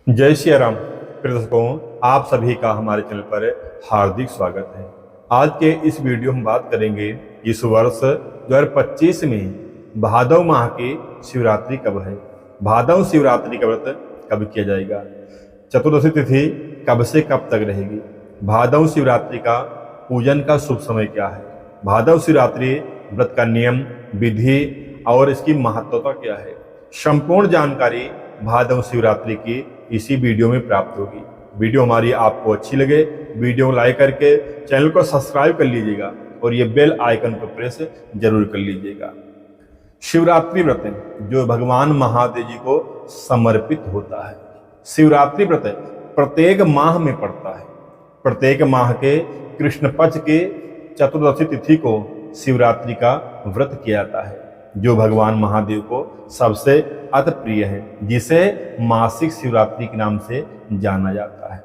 जय श्री राम। प्रिय दर्शकों, आप सभी का हमारे चैनल पर हार्दिक स्वागत है। आज के इस वीडियो में बात करेंगे इस वर्ष 2025 में भादव माह की शिवरात्रि कब है, भादव शिवरात्रि का व्रत कब किया जाएगा, चतुर्दशी तिथि कब से कब तक रहेगी, भादव शिवरात्रि का पूजन का शुभ समय क्या है, भादव शिवरात्रि व्रत का नियम, विधि और इसकी महत्वता क्या है। संपूर्ण जानकारी भादव शिवरात्रि की इसी वीडियो में प्राप्त होगी। वीडियो हमारी आपको अच्छी लगे, वीडियो को लाइक करके चैनल को सब्सक्राइब कर लीजिएगा और ये बेल आइकन को प्रेस जरूर कर लीजिएगा। शिवरात्रि व्रत जो भगवान महादेव जी को समर्पित होता है। शिवरात्रि व्रत प्रत्येक माह में पड़ता है। प्रत्येक माह के कृष्ण पक्ष के चतुर्दशी तिथि को शिवरात्रि का व्रत किया जाता है, जो भगवान महादेव को सबसे अति प्रिय है, जिसे मासिक शिवरात्रि के नाम से जाना जाता है।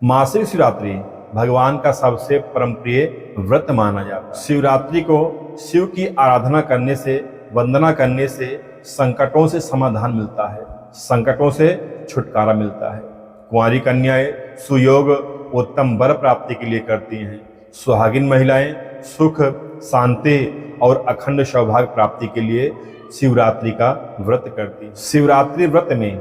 मासिक शिवरात्रि भगवान का सबसे परम प्रिय व्रत माना जाता है। शिवरात्रि को शिव की आराधना करने से, वंदना करने से संकटों से समाधान मिलता है, संकटों से छुटकारा मिलता है। कुंवारी कन्याएं सुयोग उत्तम वर प्राप्ति के लिए करती हैं। सुहागिन महिलाएं सुख, शांति और अखंड सौभाग्य प्राप्ति के लिए शिवरात्रि का व्रत करती है। शिवरात्रि व्रत में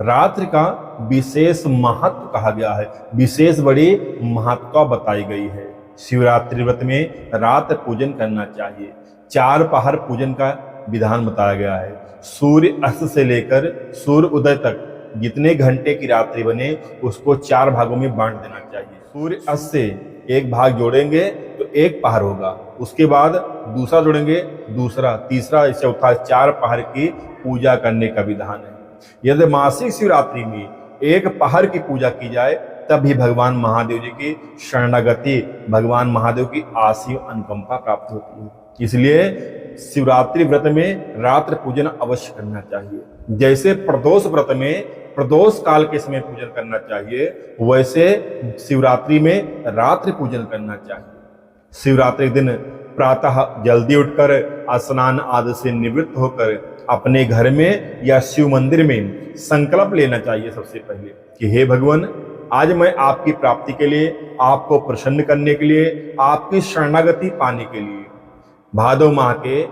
रात्रि का विशेष महत्व कहा गया है, विशेष बड़ी महत्ता बताई गई है। शिवरात्रि व्रत में रात पूजन करना चाहिए। 4 पहर पूजन का विधान बताया गया है। सूर्य अस्त से लेकर सूर्य उदय तक जितने घंटे की रात्रि बने उसको 4 भागों में बांट देना चाहिए। सूर्य अस्त से एक भाग जोड़ेंगे तो 1 पहर होगा, उसके बाद दूसरा जोड़ेंगे, दूसरा, तीसरा, चौथा, 4 पहर की पूजा करने का विधान है। यदि मासिक शिवरात्रि में 1 पहर की पूजा की जाए तब भी भगवान महादेव जी की शरणागति, भगवान महादेव की आशीष अनुकंपा प्राप्त होती है। इसलिए शिवरात्रि व्रत में रात्रि पूजन अवश्य करना चाहिए। जैसे प्रदोष व्रत में प्रदोष काल के समय पूजन करना चाहिए, वैसे शिवरात्रि में रात्रि पूजन करना चाहिए। शिवरात्रि दिन प्रातः जल्दी उठकर स्नान आदि से निवृत्त होकर अपने घर में या शिव मंदिर में संकल्प लेना चाहिए सबसे पहले कि हे भगवान, आज मैं आपकी प्राप्ति के लिए, आपको प्रसन्न करने के लिए, आपकी शरणागति पाने के लिए भादव माह के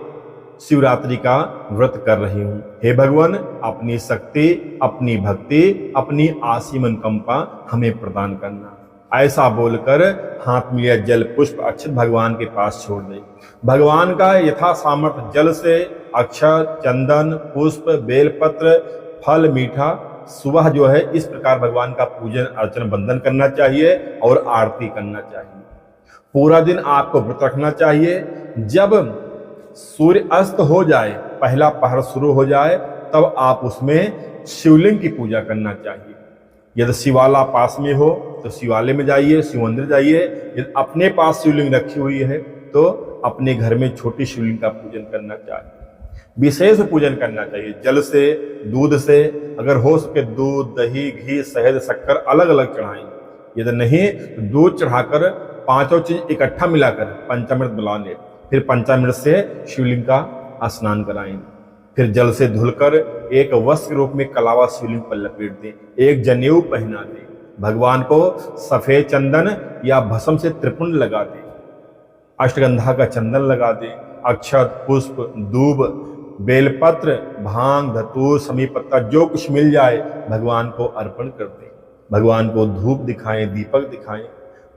शिवरात्रि का व्रत कर रही हूँ। हे भगवान, अपनी शक्ति, अपनी भक्ति, अपनी आसीम अनुकंपा हमें प्रदान करना। ऐसा बोलकर हाथ में यह जल पुष्प अक्षत भगवान के पास छोड़ दे। भगवान का यथा सामर्थ्य जल से अक्षत, चंदन, पुष्प, बेलपत्र, फल, मीठा सुबह जो है इस प्रकार भगवान का पूजन अर्चन वंदन करना चाहिए और आरती करना चाहिए। पूरा दिन आपको व्रत रखना चाहिए। जब सूर्य अस्त हो जाए, पहला पहर शुरू हो जाए, तब आप उसमें शिवलिंग की पूजा करना चाहिए। यदि शिवाला पास में हो तो शिवालय में जाइए, शिव मंदिर जाइए। यदि अपने पास शिवलिंग रखी हुई है तो अपने घर में छोटी शिवलिंग का पूजन करना चाहिए। विशेष पूजन करना चाहिए जल से, दूध से, अगर हो सके दूध, दही, घी, शहद, शक्कर अलग अलग चढ़ाएं। यदि नहीं तो दूध चढ़ाकर 5 चीज इकट्ठा मिलाकर पंचामृत बुला ले, फिर पंचामृत से शिवलिंग का स्नान कराएं। फिर जल से धुलकर एक वस्त्र के रूप में कलावा शिवलिंग पर लपेट दें, एक जनेऊ पहना दें। भगवान को सफेद चंदन या भस्म से त्रिपुंड लगा दें, अष्टगंधा का चंदन लगा दें, अक्षत, पुष्प, दूब, बेलपत्र, भांग, धतूर, समी पत्ता जो कुछ मिल जाए भगवान को अर्पण कर दें। भगवान को धूप दिखाएं, दीपक दिखाएं,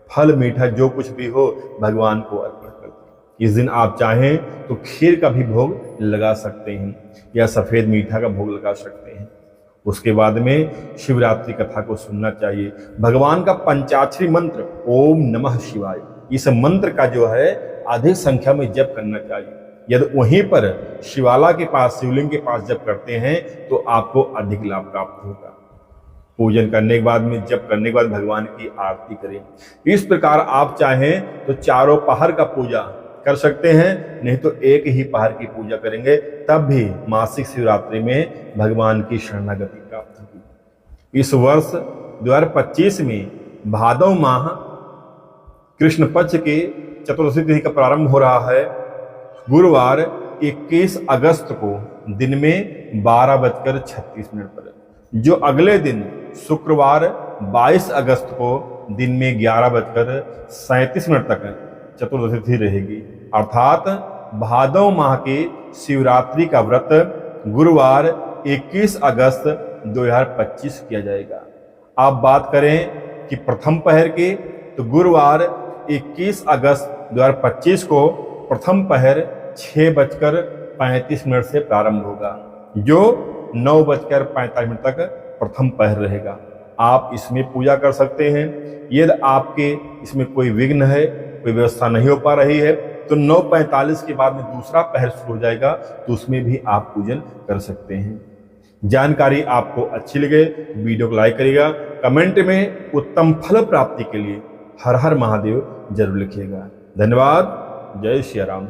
फल, मीठा जो कुछ भी हो भगवान को अर्पण कर दें। इस दिन आप चाहें तो खीर का भी भोग लगा सकते हैं या सफेद मीठा का भोग लगा सकते हैं। उसके बाद में शिवरात्रि कथा को सुनना चाहिए। भगवान का पंचाक्षरी मंत्र ओम नमः शिवाय, इस मंत्र का जो है अधिक संख्या में जप करना चाहिए। यदि वहीं पर शिवाला के पास, शिवलिंग के पास जप करते हैं तो आपको अधिक लाभ प्राप्त होगा। पूजन करने के बाद में, जप करने के बाद भगवान की आरती करें। इस प्रकार आप चाहें तो 4 पहर का पूजा कर सकते हैं, नहीं तो 1 ही पहर की पूजा करेंगे तब भी मासिक शिवरात्रि में भगवान की शरणागति प्राप्त होगी। इस वर्ष 2025 में भादव माह कृष्ण पक्ष के चतुर्दशी तिथि का प्रारंभ हो रहा है। गुरुवार 21 अगस्त को दिन में 12:36 पर, जो अगले दिन शुक्रवार 22 अगस्त को दिन में 11:37 तक चतुर्दशी तिथि रहेगी। अर्थात भादव माह के शिवरात्रि का व्रत गुरुवार 21 अगस्त 2025 किया जाएगा। आप बात करें कि प्रथम पहर की, तो गुरुवार 21 अगस्त 2025 को प्रथम पहर 6:35 से प्रारंभ होगा, जो 9:45 तक प्रथम पहर रहेगा। आप इसमें पूजा कर सकते हैं। यदि आपके इसमें कोई विघ्न है, कोई व्यवस्था नहीं हो पा रही है, तो 9:45 के बाद में दूसरा पहर शुरू हो जाएगा, तो उसमें भी आप पूजन कर सकते हैं। जानकारी आपको अच्छी लगे वीडियो को लाइक करिएगा। कमेंट में उत्तम फल प्राप्ति के लिए हर हर महादेव जरूर लिखिएगा। धन्यवाद। जय श्री राम।